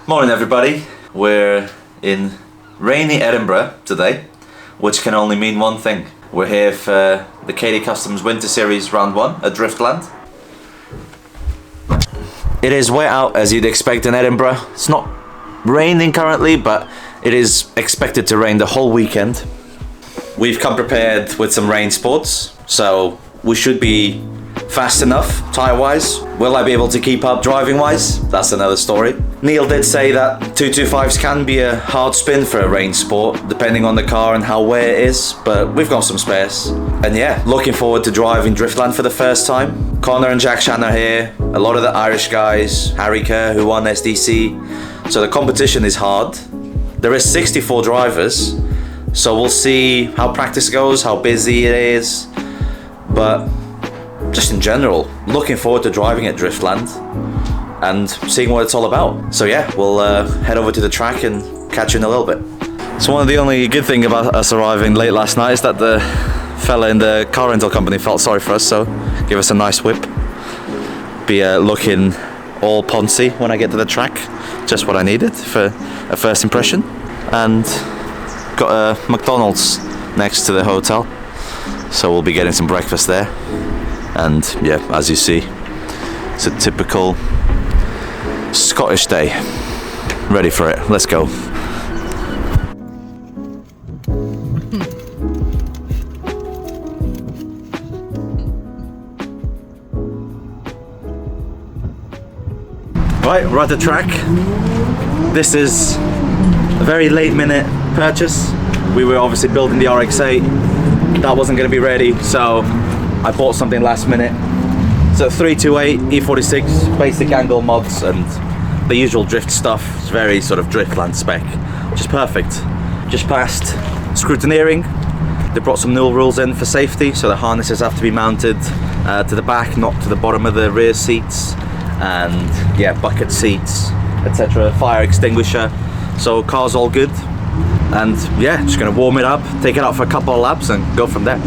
Morning everybody, we're in rainy Edinburgh today, which can only mean one thing. We're here for the KDKustoms Winters Series Round 1 at Driftland. It is wet out as you'd expect in Edinburgh. It's not raining currently, but it is expected to rain the whole weekend. We've come prepared with some rain sports, so we should be fast enough tyre-wise. Will I be able to keep up driving-wise? That's another story. Neil did say that 225s can be a hard spin for a rain sport, depending on the car and how wet it is, but we've got some spares. And yeah, looking forward to driving Driftland for the first time. Conor and Jack Shanahan are here, a lot of the Irish guys, Harry Kerr who won SDC. So the competition is hard. There is 64 drivers, so we'll see how practice goes, how busy it is, but just in general, looking forward to driving at Driftland and seeing what it's all about. So yeah, we'll head over to the track and catch you in a little bit. So one of the only good thing about us arriving late last night is that the fella in the car rental company felt sorry for us, so give us a nice whip. Be looking all poncy when I get to the track, just what I needed for a first impression. And got a McDonald's next to the hotel, so we'll be getting some breakfast there. And yeah, as you see, it's a typical Scottish day. Ready for it, let's go. Right, we're at the track. This is a very late minute purchase. We were obviously building the RX-8. That wasn't going to be ready, so I bought something last minute. So 328 E46 basic angle mods and the usual drift stuff. It's very sort of Driftland spec, which is perfect. Just passed scrutineering. They brought some new rules in for safety, so the harnesses have to be mounted to the back, not to the bottom of the rear seats, and yeah, bucket seats, etc. Fire extinguisher. So car's all good, and yeah, just gonna warm it up, take it out for a couple of laps, and go from there.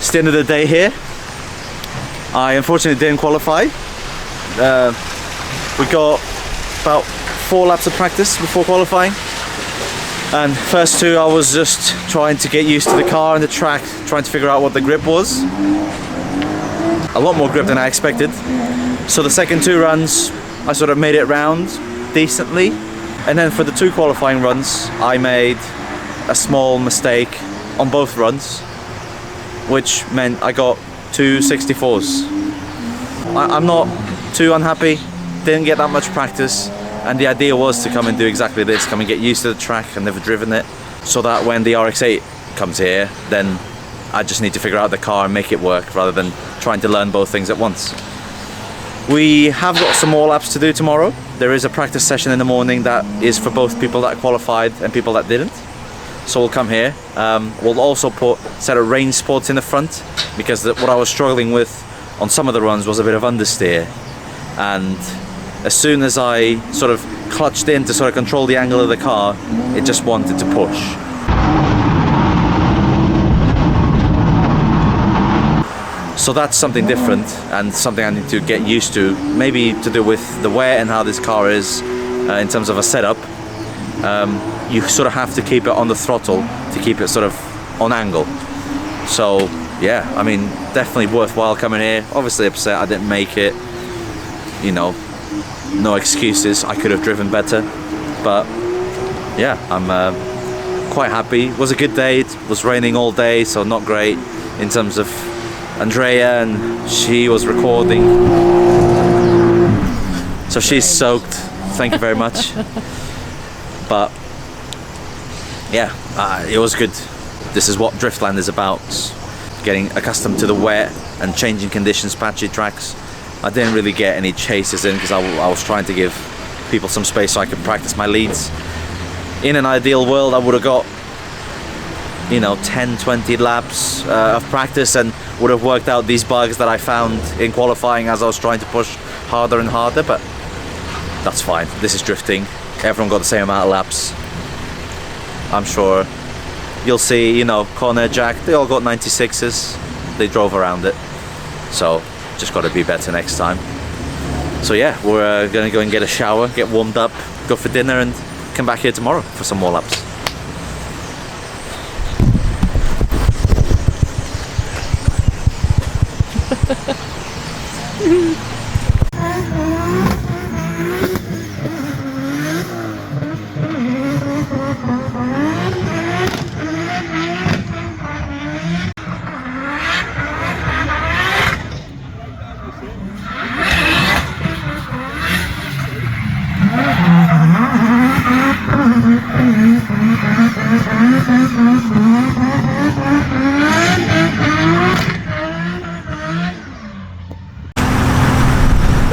It's the end of the day here. I unfortunately didn't qualify. We got about 4 laps of practice before qualifying, and first 2 I was just trying to get used to the car and the track, trying to figure out what the grip was. A lot more grip than I expected. So the second 2 runs I sort of made it round decently, and then for the 2 qualifying runs I made a small mistake on both runs, which meant I got 2 64s. I'm not too unhappy, didn't get that much practice, and the idea was to come and do exactly this, come and get used to the track. I've never driven it, so that when the RX-8 comes here, then I just need to figure out the car and make it work rather than trying to learn both things at once. We have got some more laps to do tomorrow. There is a practice session in the morning that is for both people that qualified and people that didn't. So we'll come here. We'll also put a set of rain sports in the front, because what I was struggling with on some of the runs was a bit of understeer. And as soon as I sort of clutched in to sort of control the angle of the car, it just wanted to push. So that's something different and something I need to get used to, maybe to do with the wear and how this car is in terms of a setup. You sort of have to keep it on the throttle to keep it sort of on angle. So yeah, I mean, definitely worthwhile coming here. Obviously upset I didn't make it, you know, no excuses, I could have driven better, but yeah, I'm quite happy. It was a good day. It was raining all day, so not great in terms of Andrea, and she was recording, so she's soaked, thank you very much. But yeah, it was good. This is what Driftland is about, getting accustomed to the wet and changing conditions, patchy tracks. I didn't really get any chases in because I was trying to give people some space so I could practice my leads. In an ideal world I would have got, you know, 10-20 laps of practice and would have worked out these bugs that I found in qualifying as I was trying to push harder and harder, but that's fine. This is drifting. Everyone got the same amount of laps. I'm sure you'll see, you know, Conor, Jack, they all got 96s. They drove around it. So just got to be better next time. So yeah, we're gonna go and get a shower, get warmed up, go for dinner, and come back here tomorrow for some more laps.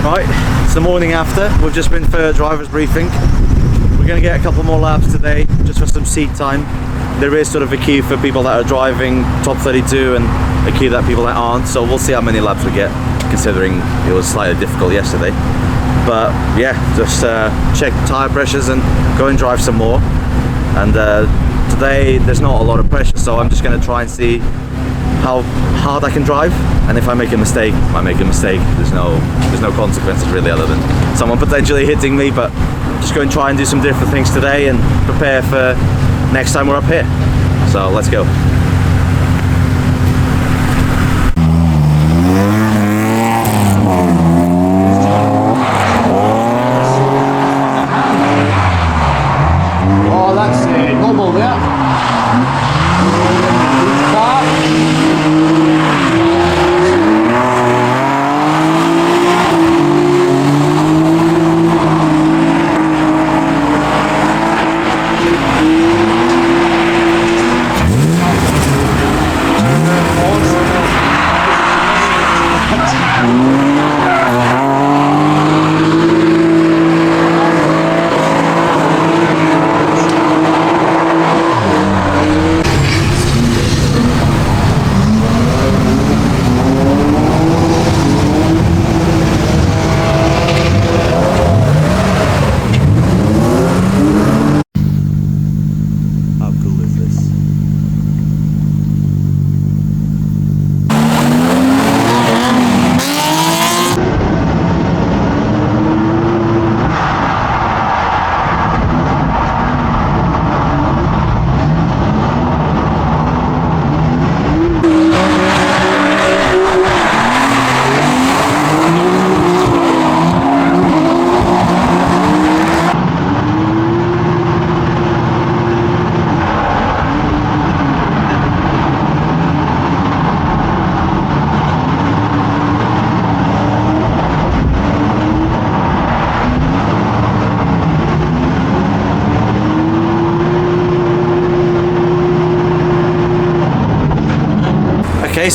Right, it's the morning after. We've just been for driver's briefing. We're going to get a couple more laps today, just for some seat time. There is sort of a queue for people that are driving top 32 and a queue that people that aren't, so we'll see how many laps we get, considering it was slightly difficult yesterday. But yeah, just check tyre pressures and go and drive some more. And today there's not a lot of pressure, so I'm just going to try and see how hard I can drive, and if I make a mistake, I make a mistake. There's no consequences really, other than someone potentially hitting me. But just go and try and do some different things today and prepare for next time we're up here. So let's go. Oh, that's normal there.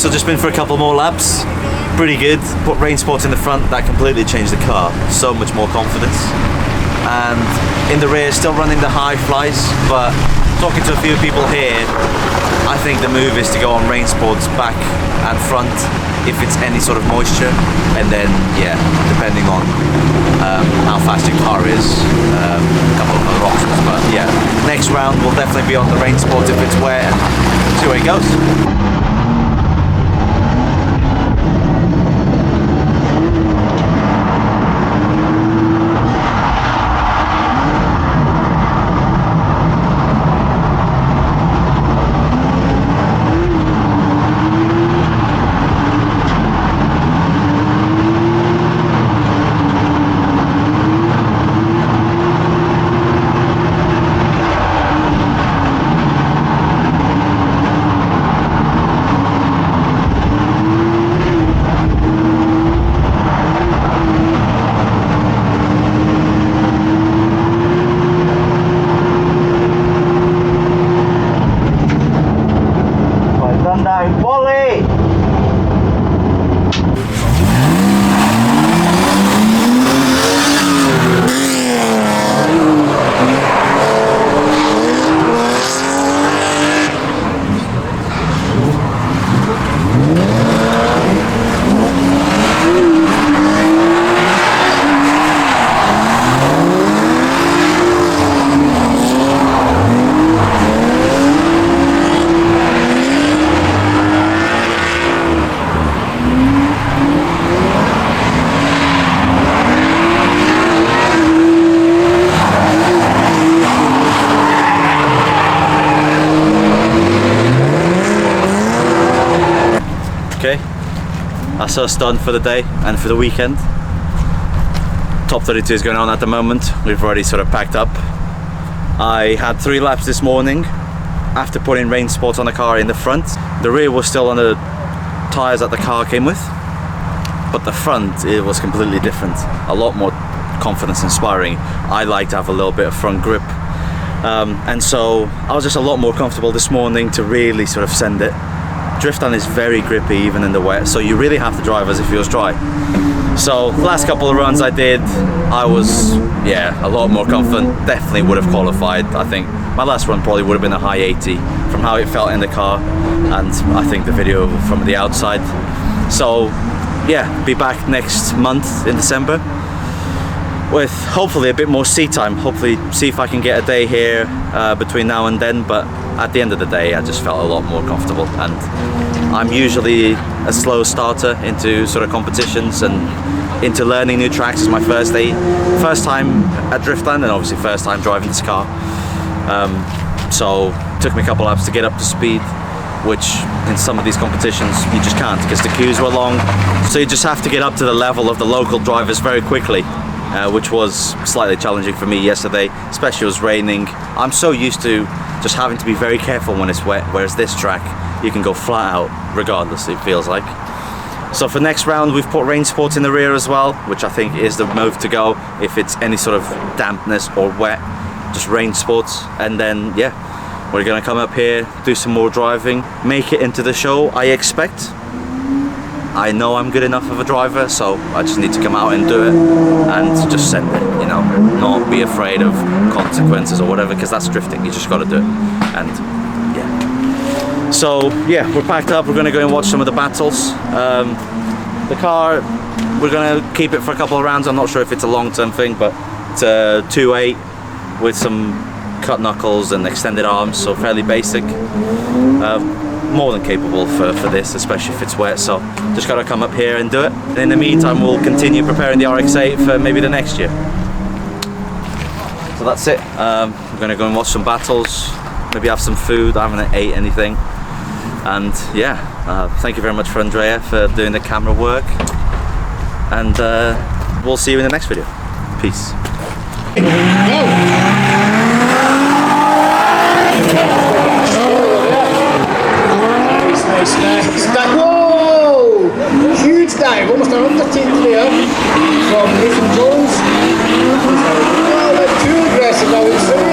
So just been for a couple more laps. Pretty good. Put rain sports in the front, that completely changed the car. So much more confidence. And in the rear, still running the high flies, but talking to a few people here, I think the move is to go on rain sports back and front if it's any sort of moisture, and then yeah, depending on how fast your car is, a couple of other options. But yeah, next round will definitely be on the rain sports if it's wet, and see where it goes. Okay, that's us done for the day and for the weekend. Top 32 is going on at the moment. We've already sort of packed up. I had 3 laps this morning after putting rain sports on the car in the front. The rear was still on the tyres that the car came with, but the front, it was completely different. A lot more confidence inspiring. I like to have a little bit of front grip, and so I was just a lot more comfortable this morning to really sort of send it. Driftland is very grippy even in the wet, so you really have to drive as if it was dry. So the last couple of runs I did, I was a lot more confident. Definitely would have qualified. I think my last run probably would have been a high 80 from how it felt in the car, and I think the video from the outside. So yeah, be back next month in December with hopefully a bit more seat time. Hopefully see if I can get a day here between now and then, but at the end of the day I just felt a lot more comfortable, and I'm usually a slow starter into sort of competitions and into learning new tracks. It's my first time at Driftland, and obviously first time driving this car, so it took me a couple laps to get up to speed, which in some of these competitions you just can't because the queues were long, so you just have to get up to the level of the local drivers very quickly, which was slightly challenging for me yesterday, especially it was raining. I'm so used to just having to be very careful when it's wet, whereas this track you can go flat out regardless, it feels like. So for next round we've put rain sports in the rear as well, which I think is the move to go if it's any sort of dampness or wet, just rain sports. And then yeah, we're gonna come up here, do some more driving, make it into the show, I expect. I know I'm good enough of a driver, so I just need to come out and do it and just send it, you know, not be afraid of consequences or whatever, because that's drifting, you just got to do it. And yeah, so yeah, we're packed up, we're going to go and watch some of the battles. The car, we're going to keep it for a couple of rounds. I'm not sure if it's a long-term thing, but it's a 2.8 with some cut knuckles and extended arms, so fairly basic. More than capable for this, especially if it's wet, so just gotta come up here and do it. And in the meantime we'll continue preparing the RX-8 for maybe the next year. So that's it. We're gonna go and watch some battles, maybe have some food. I haven't ate anything, and yeah, thank you very much for Andrea for doing the camera work, and we'll see you in the next video. Peace. Whoa! Huge dive, almost an undertaking there from Nathan Jones. Oh, they're too aggressive, I would say.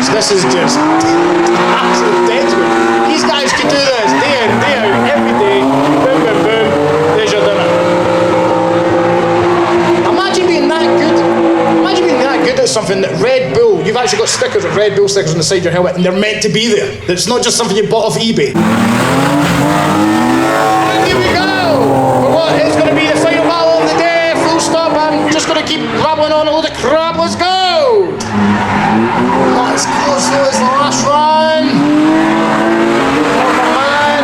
ridiculous. This is just absolute deadwood. These guys can do this day in, day out, every day. Boom, boom, boom. There's your dinner. Imagine being that good. Imagine being that good at something that Red Bull, you've actually got stickers of Red Bull stickers on the side of your helmet, and they're meant to be there. It's not just something you bought off eBay. And here we go. For what is going to be the final battle of the day. Full stop. I'm just going to keep rattling on a load of crap. Let's go. Not as close though as the last run. Oh man.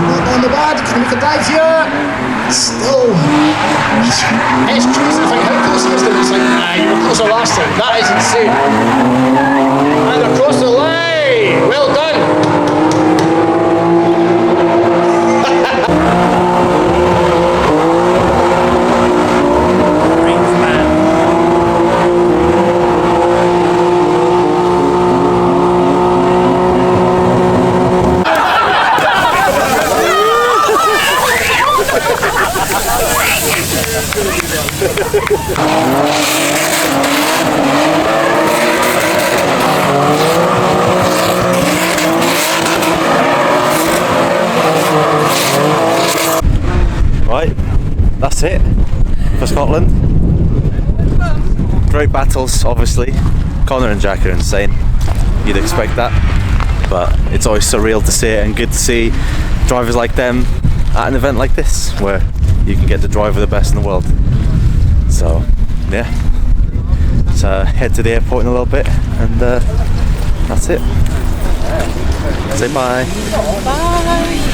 Not on the bad. Can make a dive here. Still. It's crazy to think how close he is to it. It's like, nah, you were closer last time. That is insane. And across the line. Well done. Right, that's it for Scotland. Great battles, obviously. Conor and Jack are insane. You'd expect that, but it's always surreal to see it and good to see drivers like them at an event like this where you can get to drive with the best in the world. So yeah, let's head to the airport in a little bit, and that's it. Say bye. Bye.